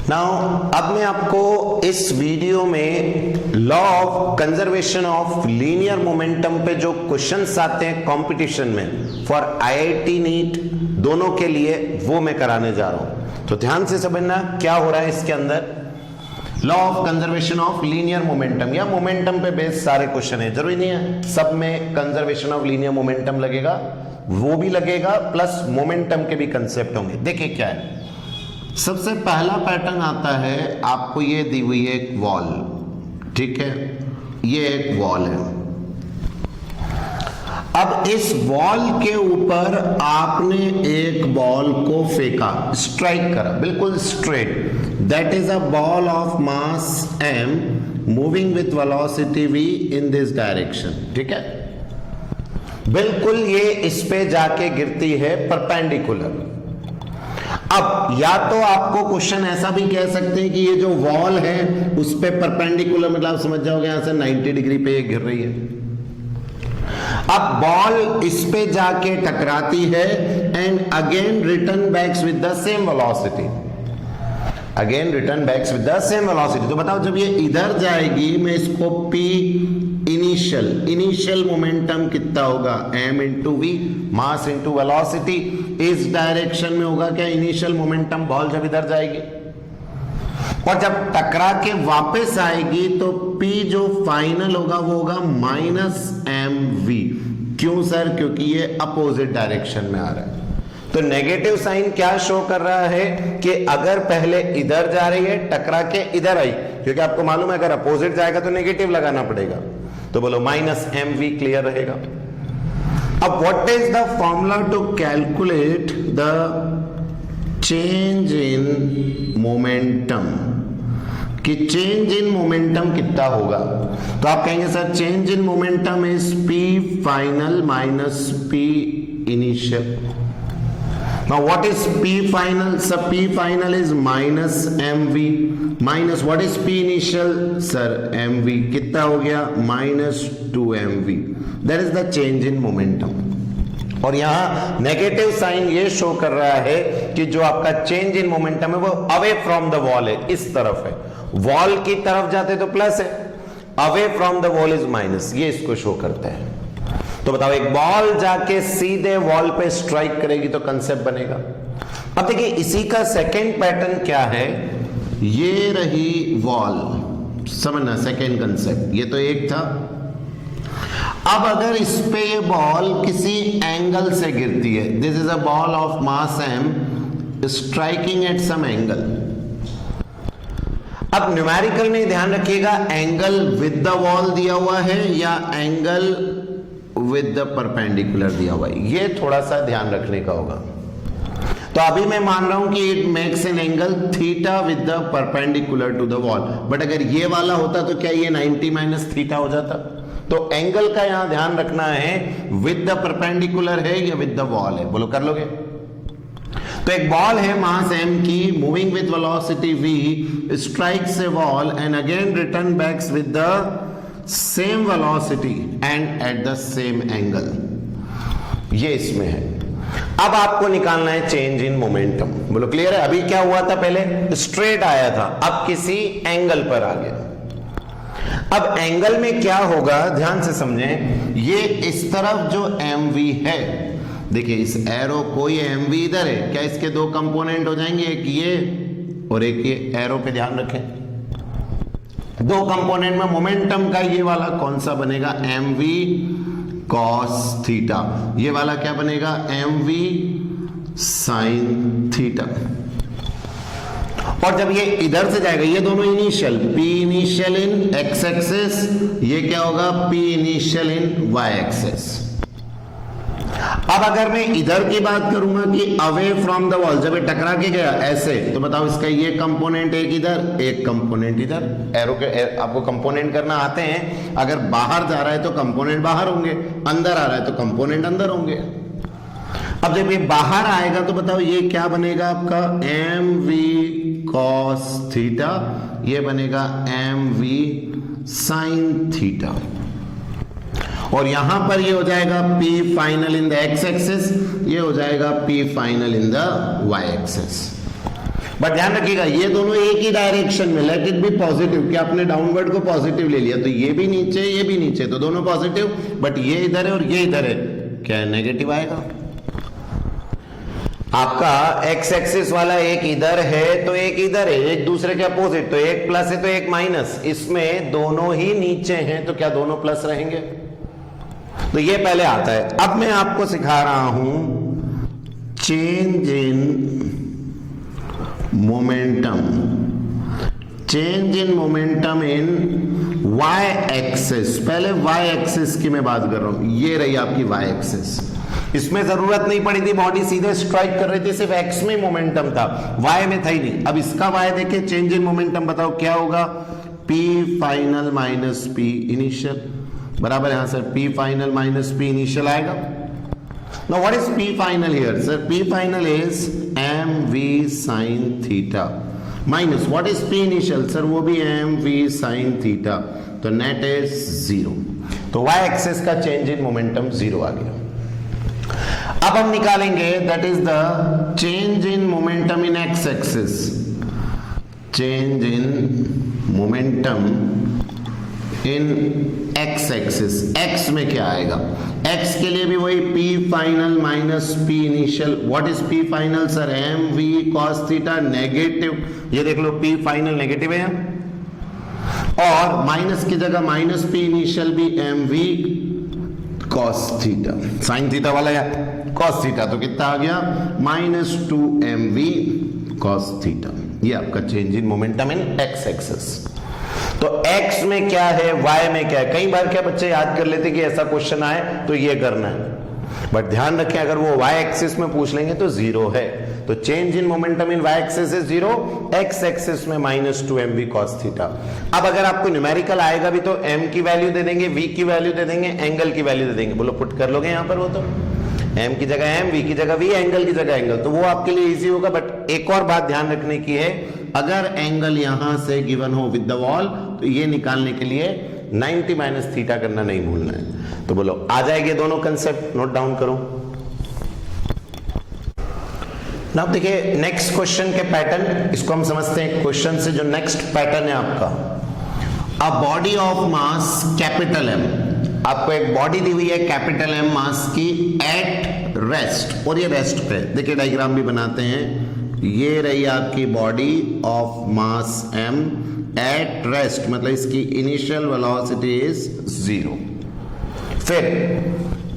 Now अब मैं आपको इस वीडियो में law of conservation of linear momentum पे जो क्वेश्चंस आते हैं कंपटीशन में फॉर आईआईटी नीट दोनों के लिए वो मैं कराने जा रहा हूं। तो ध्यान से समझना क्या हो रहा है इसके अंदर। Law of conservation of linear momentum या मोमेंटम पे बेस्ड सारे क्वेश्चन है, जरूरी नहीं है सब में कंजर्वेशन ऑफ लीनियर मोमेंटम लगेगा, वो भी लगेगा प्लस मोमेंटम के भी कंसेप्ट होंगे। देखिए क्या है, सबसे पहला पैटर्न आता है, आपको ये दी हुई है एक वॉल, ठीक है, ये एक वॉल है। अब इस वॉल के ऊपर आपने एक बॉल को फेंका, स्ट्राइक करा बिल्कुल straight, that is a ball of mass m moving with velocity v in this direction, ठीक है। बिल्कुल ये इस पे जाके गिरती है परपेंडिकुलर। अब या तो आपको क्वेश्चन ऐसा भी कह सकते हैं कि ये जो वॉल है उस पे परपेंडिकुलर, मतलब समझ जाओगे यहां से 90 डिग्री पे ये गिर रही है। अब बॉल इस पे जाके टकराती है and again return backs with the same velocity, again return backs with the same velocity. तो बताओ जब ये इधर जाएगी, मैं इसको P इनिशियल मोमेंटम कितना होगा, m into v, mass into velocity, इस डायरेक्शन में होगा क्या इनिशियल मोमेंटम बॉल जब इधर जाएगी, और जब टकरा के वापस आएगी तो P जो फाइनल होगा वो होगा -mv। क्यों सर? क्योंकि ये अपोजिट डायरेक्शन में आ रहा है। तो नेगेटिव साइन क्या शो कर रहा है कि अगर पहले इधर जा रही है टकरा के इधर आई, क्योंकि आपको मालूम है अगर अपोजिट जाएगा तो नेगेटिव लगाना पड़ेगा, तो बोलो -mv क्लियर रहेगा। अब what is the formula to calculate the change in momentum, कि चेंज इन मोमेंटम कितना होगा? तो आप कहेंगे sir change in momentum is P final minus P initial. Now what is P final? Sir, P final is minus mv minus what is P initial? Sir, mv कितना हो गया? -2mv. That is the change in momentum. और यहाँ negative sign ये show कर रहा है कि जो आपका चेंज इन मोमेंटम है वो अवे फ्रॉम द वॉल है, इस तरफ है। वॉल की तरफ जाते तो प्लस है, away from the wall is minus, ये इसको शो करता है। तो बताओ एक बॉल जाके सीधे वॉल पे स्ट्राइक करेगी तो कंसेप्ट बनेगा। अब देखिए इसी का सेकंड पैटर्न क्या है, ये रही वॉल, समझना सेकंड कंसेप्ट, ये तो एक था। अब अगर इस पे ये बॉल किसी एंगल से गिरती है, this is a ball of mass m striking at some angle. अब न्यूमेरिकल में ध्यान रखिएगा एंगल विद द वॉल दिया हुआ है या एंगल विद द परपेंडिकुलर दिया हुआ है, ये थोड़ा सा ध्यान रखने का होगा। तो अभी मैं मान रहा हूं कि it makes an angle theta with the perpendicular to the wall, but अगर ये वाला होता तो क्या ये 90 माइनस थीटा हो जाता? तो एंगल का यहां ध्यान रखना है विद द परपेंडिकुलर है या विद द वॉल है, बोलो कर लोगे? तो एक बॉल है मास m की moving with velocity v, strikes a wall and again return backs with the same velocity and at the same angle, ये इसमें है। अब आपको निकालना है चेंज इन मोमेंटम, बोलो क्लियर है? अभी क्या हुआ था, पहले स्ट्रेट आया था, अब किसी एंगल पर आ गया। अब एंगल में क्या होगा, ध्यान से समझें, ये इस तरफ जो mv है, देखिए इस एरो को, ये mv इधर है, क्या इसके दो कंपोनेंट हो जाएंगे, एक ये और एक ये, एरो पे ध्यान रखें, दो कंपोनेंट में मोमेंटम का ये वाला कौन सा बनेगा, mv cos थीटा, ये वाला क्या बनेगा, mv sin थीटा। और जब ये इधर से जाएगा, ये दोनों initial, p initial in x axes, ये क्या होगा, p initial in y axes. अब अगर मैं इधर की बात करूंगा कि अवे फ्रॉम द वॉल, जब ये टकरा के गया ऐसे, तो बताओ इसका ये कंपोनेंट एक इधर, एक कंपोनेंट इधर, एरो के आपको कंपोनेंट करना आते हैं, अगर बाहर जा रहा है तो कंपोनेंट बाहर होंगे, अंदर आ रहा है तो कंपोनेंट अंदर होंगे। अब जब ये बाहर आएगा तो बताओ ये क्या बनेगा आपका, mv cos थीटा, ये बनेगा mv sin थीटा, और यहां पर ये हो जाएगा P final in the x axis, ये हो जाएगा P final in the y axis. But ध्यान रखिएगा ये दोनों एक ही डायरेक्शन में, लेट इट बी पॉजिटिव, कि आपने डाउनवर्ड को पॉजिटिव ले लिया तो ये भी नीचे ये भी नीचे, तो दोनों पॉजिटिव, बट ये इधर है और ये इधर है, क्या नेगेटिव आएगा? आपका एक्स एक्सिस वाला एक इधर है तो एक इधर है, एक दूसरे के अपोजिट, तो एक प्लस है तो एक माइनस, इसमें दोनों ही नीचे हैं तो क्या दोनों प्लस रहेंगे? तो ये पहले आता है। अब मैं आपको सिखा रहा हूं change in momentum, change in momentum in y axis. पहले वाई एक्सिस की मैं बात कर रहा हूं, ये रही आपकी वाई एक्सिस। इसमें जरूरत नहीं पड़ी थी, बॉडी सीधे स्ट्राइक कर रही थी, सिर्फ एक्स में मोमेंटम था, वाई में था ही नहीं। अब इसका वाई देखे, चेंज इन मोमेंटम बताओ क्या होगा? P final minus P initial, बराबर यहां sir P final minus P initial आएगा। Now what is P final here? Sir, P final is mv sin theta minus what is P initial? Sir, वो भी mv sin theta, तो net is 0। तो y axis का change in momentum 0 आ गया। अब हम निकालेंगे that is the change in momentum in x axis, change in momentum in x axis। x में क्या आएगा? x के लिए भी वही p final minus p initial. What is p final? Sir mv cos theta negative, ये देख लो p final negative है और माइनस की जगह माइनस p इनिशियल भी mv cos theta, sine theta वाला या cos थीटा, तो कितना आ गया? -2mv cos theta. ये आपका change in momentum in x axis. तो x में क्या है, y में क्या है? कई बार क्या बच्चे याद कर लेते कि ऐसा क्वेश्चन आए तो ये करना है, बट ध्यान रखें अगर वो y एक्सिस में पूछ लेंगे तो 0 है। तो change in momentum in y axis is 0, x axis में -2mv cos थीटा। अब अगर आपको न्यूमेरिकल आएगा भी तो m की वैल्यू दे देंगे, v की वैल्यू दे देंगे, एंगल की वैल्यू दे देंगे। बोलो पुट कर लोगे यहां पर? वो तो m की जगह m, v की जगह v, एंगल की जगह एंगल, तो वो आपके लिए इजी होगा। बट एक और बात ध्यान रखने की है, अगर एंगल यहां से गिवन हो विद द वॉल तो ये निकालने के लिए 90 माइनस थीटा करना नहीं भूलना है। तो बोलो आ जाएंगे दोनों कंसेप्ट, नोट डाउन करो। नाउ देखिए नेक्स्ट क्वेश्चन के पैटर्न, इसको हम समझते हैं क्वेश्चन से। जो नेक्स्ट पैटर्न है आपका, a body of mass capital M, आपको एक बॉडी दी हुई है कैपिटल M मास की एट रेस्ट, और ये रेस्ट पे, देखिए डायग्राम भी बनाते हैं। ये रही आपकी body of mass m at rest, मतलब इसकी इनिशियल वेलोसिटी इज 0, फिर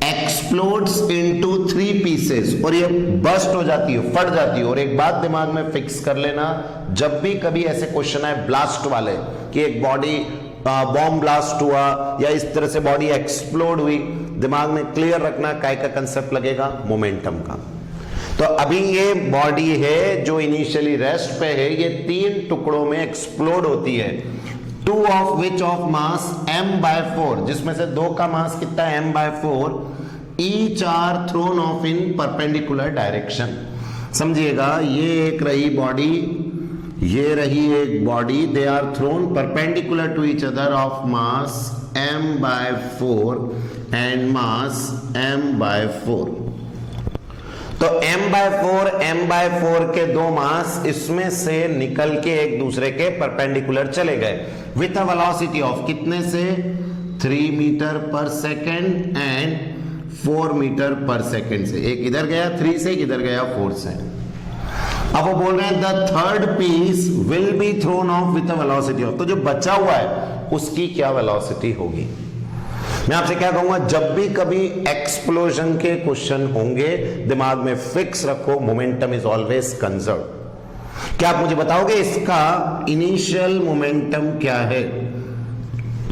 एक्सप्लोड्स इनटू 3 पीसेस, और ये बस्ट हो जाती है, फट जाती है। और एक बात दिमाग में फिक्स कर लेना, जब भी कभी ऐसे क्वेश्चन आए ब्लास्ट वाले कि एक बॉडी बॉम्ब ब्लास्ट हुआ या इस तरह से बॉडी एक्सप्लोड हुई, दिमाग में क्लियर रखना काय का कंसेप्ट लगेगा? मोमेंटम का। तो अभी ये बॉडी है जो इनिशियली रेस्ट पे है, ये 3 टुकड़ों में एक्सप्लोड होती है, 2 of which of mass m/4, जिसमें से 2 का मास कितना है? m/4, each are thrown off in perpendicular direction. समझिएगा, ये एक रही बॉडी, ये रही एक body, they are thrown perpendicular to each other of mass m/4 and mass m/4। तो m/4 के 2 मास इसमें से निकल के एक दूसरे के परपेंडिकुलर चले गए विथ अ वेलोसिटी ऑफ कितने से? 3 metre per second and 4 metre per second से। एक इधर गया 3 से, एक इधर गया 4 से। अब वो बोल रहे हैं the third piece will be thrown off with a velocity of, तो जो बचा हुआ है उसकी क्या वेलोसिटी होगी? मैं आपसे क्या कहूंगा, जब भी कभी एक्सप्लोजन के क्वेश्चन होंगे दिमाग में फिक्स रखो, मोमेंटम इज ऑलवेज कंजर्व। क्या आप मुझे बताओगे इसका इनिशियल मोमेंटम क्या है?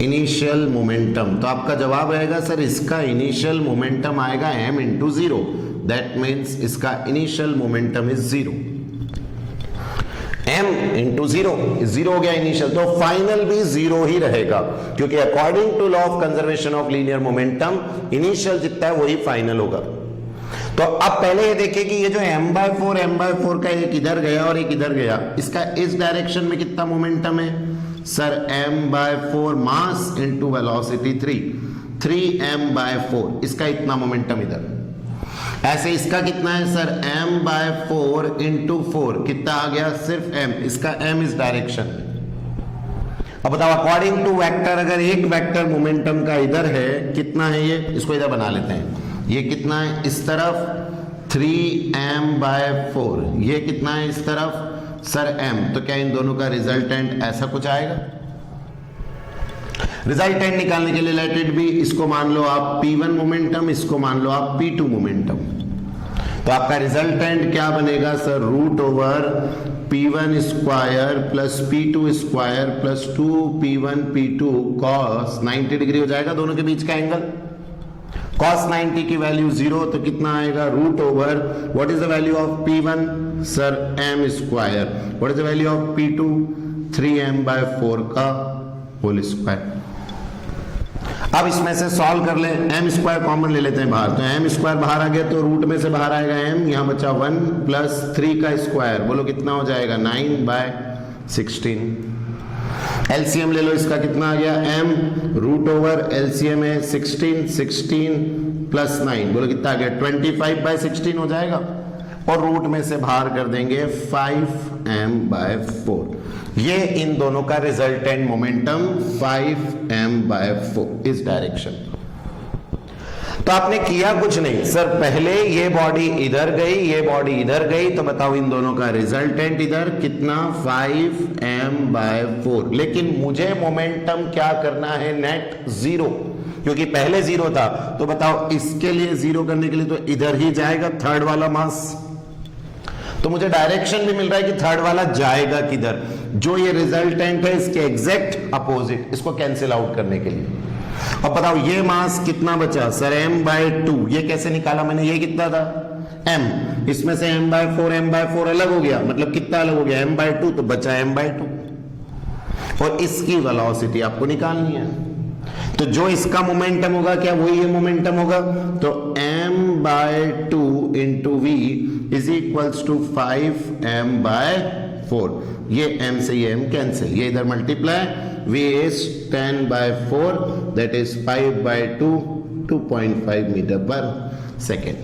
इनिशियल मोमेंटम, तो आपका जवाब रहेगा सर इसका इनिशियल मोमेंटम आएगा m × 0, दैट मीन्स इसका इनिशियल मोमेंटम इज 0। m × 0 0 हो गया इनिशियल, तो फाइनल भी 0 ही रहेगा, क्योंकि according to law of conservation of linear momentum initial जितना है वही फाइनल होगा। तो अब पहले ये देखिए कि ये जो m/4 का एक इधर गया और एक इधर गया, इसका इस डायरेक्शन में कितना मोमेंटम है? सर m/4 मास इंटू वेलोसिटी 3 3m/4, इसका इतना मोमेंटम इधर। ऐसे इसका कितना है सर m/4 × 4 कितना आ गया सिर्फ m, इसका m इस डायरेक्शन में। अब बताओ अकॉर्डिंग टू वेक्टर, अगर एक वेक्टर मोमेंटम का इधर है कितना है ये, इसको इधर बना लेते हैं, ये कितना है इस तरफ 3m/4, ये कितना है इस तरफ सर m, तो क्या इन दोनों का रिजल्टेंट ऐसा कुछ आएगा? रिजल्टेंट निकालने के लिए लेट इट बी, इसको मान लो आप P1 मोमेंटम, इसको मान लो आप P2 मोमेंटम, तो आपका रिजल्टेंट क्या बनेगा sir √P1 square plus P2 square plus 2P1 P2 cos 90 degree हो जाएगा दोनों के बीच का एंगल। cos 90 की वैल्यू 0, तो कितना आएगा √ what is the value of P1 sir m square, what is the value of P2 3m/4 का होल स्क्वायर। अब इसमें से सॉल्व कर ले, m स्क्वायर कॉमन ले लेते हैं बाहर, तो m स्क्वायर बाहर आ गया तो रूट में से बाहर आएगा m, यहां बचा 1 प्लस 3 का स्क्वायर, बोलो कितना हो जाएगा 9/16। एलसीएम ले लो, इसका कितना आ गया m, √एलसीएम है 16 प्लस 9, बोलो कितना आ गया 25/16 हो जाएगा, और रूट में से बाहर कर देंगे 5m/4। ये इन दोनों का रिजल्टेंट मोमेंटम 5m/4 इस डायरेक्शन। तो आपने किया कुछ नहीं सर, पहले ये बॉडी इधर गई, ये बॉडी इधर गई, तो बताओ इन दोनों का रिजल्टेंट इधर कितना 5m/4। लेकिन मुझे मोमेंटम क्या करना है नेट 0, क्योंकि पहले 0 था, तो बताओ इसके लिए 0 करने के लिए तो इधर ही जाएगा थर्ड वाला मास, तो मुझे डायरेक्शन भी मिल रहा है कि थर्ड वाला जाएगा किधर, जो ये रिजल्टेंट है इसके एग्जैक्ट अपोजिट, इसको कैंसिल आउट करने के लिए। अब बताओ ये मास कितना बचा सर m/2, ये कैसे निकाला मैंने, ये कितना था m, इसमें से m/4 अलग हो गया, मतलब कितना अलग हो गया m/2, तो बचा m/2, और इसकी वेलोसिटी आपको निकालनी है, तो जो इसका मोमेंटम होगा क्या वही ये मोमेंटम होगा, तो m/2 × v is equals to 5m/4, ये m से ये m कैंसिल, ये इधर multiply, v is 10/4 that is 5/2 2.5 metre per second.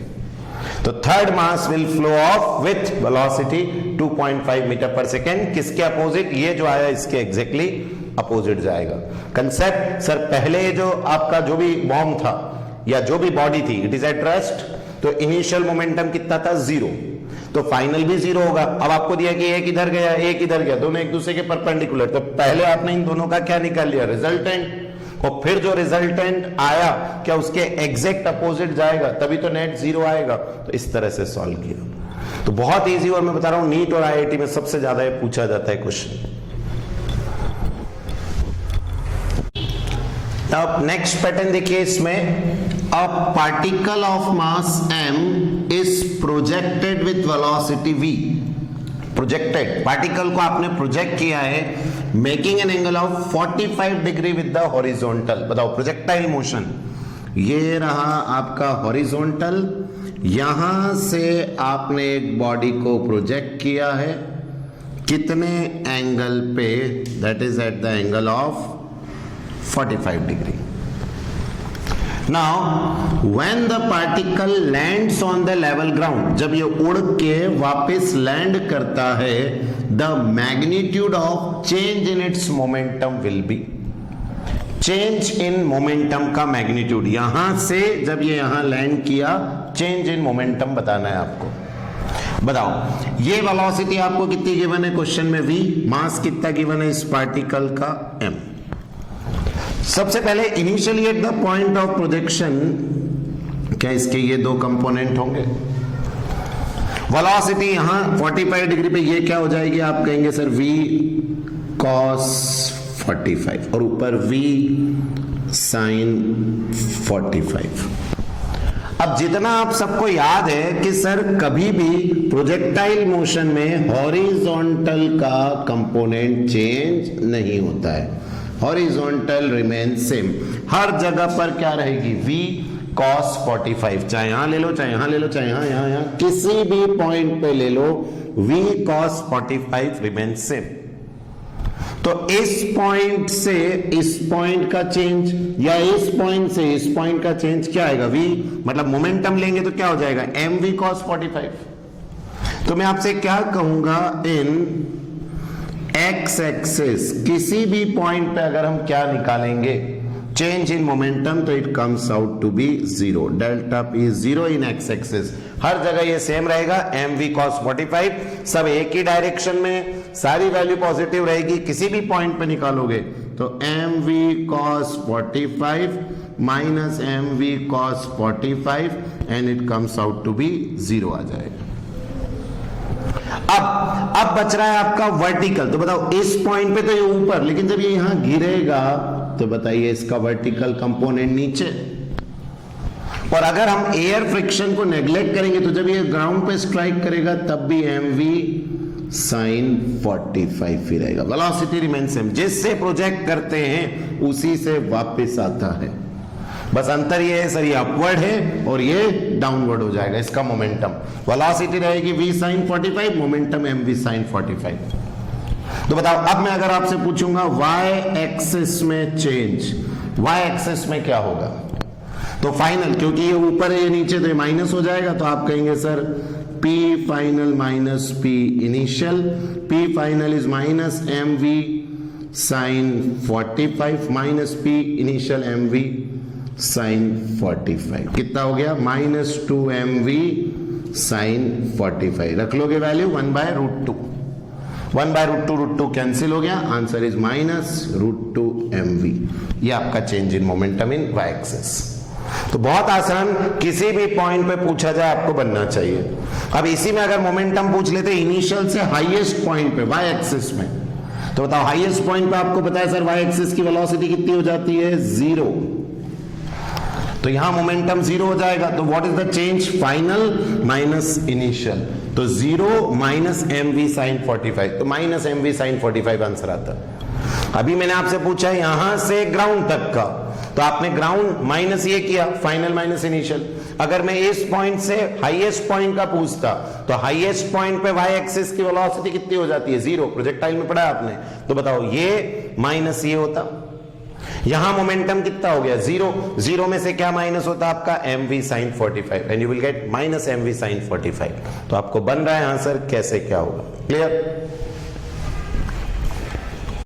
तो third mass will flow off with velocity 2.5 metre per second, किसके अपोजिट, ये जो आया इसके एग्जैक्टली अपोजिट जाएगा। कंसेप्ट सर पहले जो आपका जो भी बॉम्ब था या जो भी बॉडी थी इट इज एट रेस्ट, तो इनिशियल मोमेंटम कितना था 0, तो फाइनल भी 0 होगा। अब आपको दिया कि एक इधर गया एक इधर गया, दोनों एक दूसरे के परपेंडिकुलर, तो पहले आपने इन दोनों का क्या निकाल लिया रिजल्टेंट, और फिर जो रिजल्टेंट आया क्या उसके एग्जैक्ट अपोजिट जाएगा, तभी तो नेट 0 आएगा। तो इस तरह से सॉल्व किया, तो बहुत इजी, और मैं बता रहा हूं नीट और आईआईटी में सबसे ज्यादा ये पूछा जाता है क्वेश्चन। अब नेक्स्ट पैटर्न देखिए, इसमें a particle of mass m is projected with velocity v। Projected particle को आपने प्रोजेक्ट किया है making an angle of 45 degree with the horizontal. बताओ प्रोजेक्टाइल मोशन, ये रहा आपका हॉरिजॉन्टल, यहां से आपने एक बॉडी को प्रोजेक्ट किया है कितने एंगल पे, that is at the angle of 45 degree. Now when the particle lands on the level ground, जब ये उड़ के वापस लैंड करता है, the magnitude of change in its momentum will be, change in momentum का मैग्नीट्यूड, यहां से जब ये यहां लैंड किया चेंज इन मोमेंटम बताना है आपको। बताओ ये वेलोसिटी आपको कितनी गिवन है क्वेश्चन में v, मास कितना गिवन है इस पार्टिकल का m। सबसे पहले initially at the point of projection, क्या इसके ये दो कंपोनेंट होंगे, वेलोसिटी यहां 45 डिग्री पे ये क्या हो जाएगी, आप कहेंगे सर v cos 45 और ऊपर v sin 45। अब जितना आप सबको याद है कि सर कभी भी प्रोजेक्टाइल मोशन में हॉरिजॉन्टल का कंपोनेंट चेंज नहीं होता है, हॉरिजॉन्टल रिमेन सेम, हर जगह पर क्या रहेगी v cos 45, चाहे यहां ले लो चाहे यहां ले लो चाहे यहां किसी भी पॉइंट पे ले लो, v cos 45 रिमेन सेम। तो इस पॉइंट से इस पॉइंट का चेंज या इस पॉइंट से इस पॉइंट का चेंज क्या आएगा, v मतलब मोमेंटम लेंगे तो क्या हो जाएगा, mv cos 45। तो मैं आपसे क्या कहूंगा, इन x एक्सिस किसी भी पॉइंट पे अगर हम क्या निकालेंगे, चेंज इन मोमेंटम, तो it comes out to be 0। Delta p is 0 in x axis. हर जगह ये सेम रहेगा, mv cos 45, सब एक ही डायरेक्शन में, सारी वैल्यू पॉजिटिव रहेगी। किसी भी पॉइंट पे निकालोगे तो mv cos 45 minus mv cos 45 and it comes out to be 0 आ जाएगा। अब बच रहा है आपका वर्टिकल। तो बताओ इस पॉइंट पे तो ये ऊपर, लेकिन जब ये यहां गिरेगा तो बताइए इसका वर्टिकल कंपोनेंट नीचे। और अगर हम एयर फ्रिक्शन को नेग्लेक्ट करेंगे तो जब ये ग्राउंड पे स्ट्राइक करेगा तब भी mv sin 45 ही रहेगा। वेलोसिटी रिमेन सेम, जिससे प्रोजेक्ट करते हैं उसी से वापस आता है। बस अंतर ये है सर, ये अपवर्ड है और ये डाउनवर्ड हो जाएगा इसका मोमेंटम। वेलोसिटी रहेगी v sin 45, momentum mv sin 45। तो बताओ अब मैं अगर आपसे पूछूंगा y एक्सिस में चेंज, y एक्सिस में क्या होगा, तो फाइनल, क्योंकि ये ऊपर है ये नीचे, तो ये माइनस हो जाएगा। तो आप कहेंगे sir p final minus p initial, p final is minus mv sin 45 minus p initial mv sin 45। कितना हो गया, माइनस 2mv sin 45। रख लोगे वैल्यू 1/√2, 1/√2 कैंसिल हो गया, आंसर इज माइनस √2mv। ये आपका change in momentum in y axis. तो बहुत आसान, किसी भी पॉइंट पे पूछा जाए आपको बनना चाहिए। अब इसी में अगर मोमेंटम पूछ लेते इनिशियल से हाईएस्ट पॉइंट पे y एक्सिस में, तो बताओ हाईएस्ट पॉइंट पे आपको पता है सर y एक्सिस की वेलोसिटी कितनी हो जाती है, 0। तो यहां मोमेंटम 0 हो जाएगा। तो what is the change, final minus initial, तो 0 माइनस mv sin 45, तो माइनस mv sin 45 आंसर आता। अभी मैंने आपसे पूछा है यहां से ग्राउंड तक का, तो आपने ग्राउंड माइनस ये किया, फाइनल माइनस इनिशियल। अगर मैं इस पॉइंट से हाईएस्ट पॉइंट का पूछता तो हाईएस्ट पॉइंट पे y एक्सिस की वेलोसिटी कितनी हो जाती है, 0। प्रोजेक्टाइल में पढ़ा है आपने। तो बताओ ये माइनस ये होता, यहां मोमेंटम कितना हो गया, 0। 0 में से क्या माइनस होता आपका, mv sin 45, and you will get minus mv sin 45। तो आपको बन रहा है आंसर, कैसे क्या होगा, क्लियर।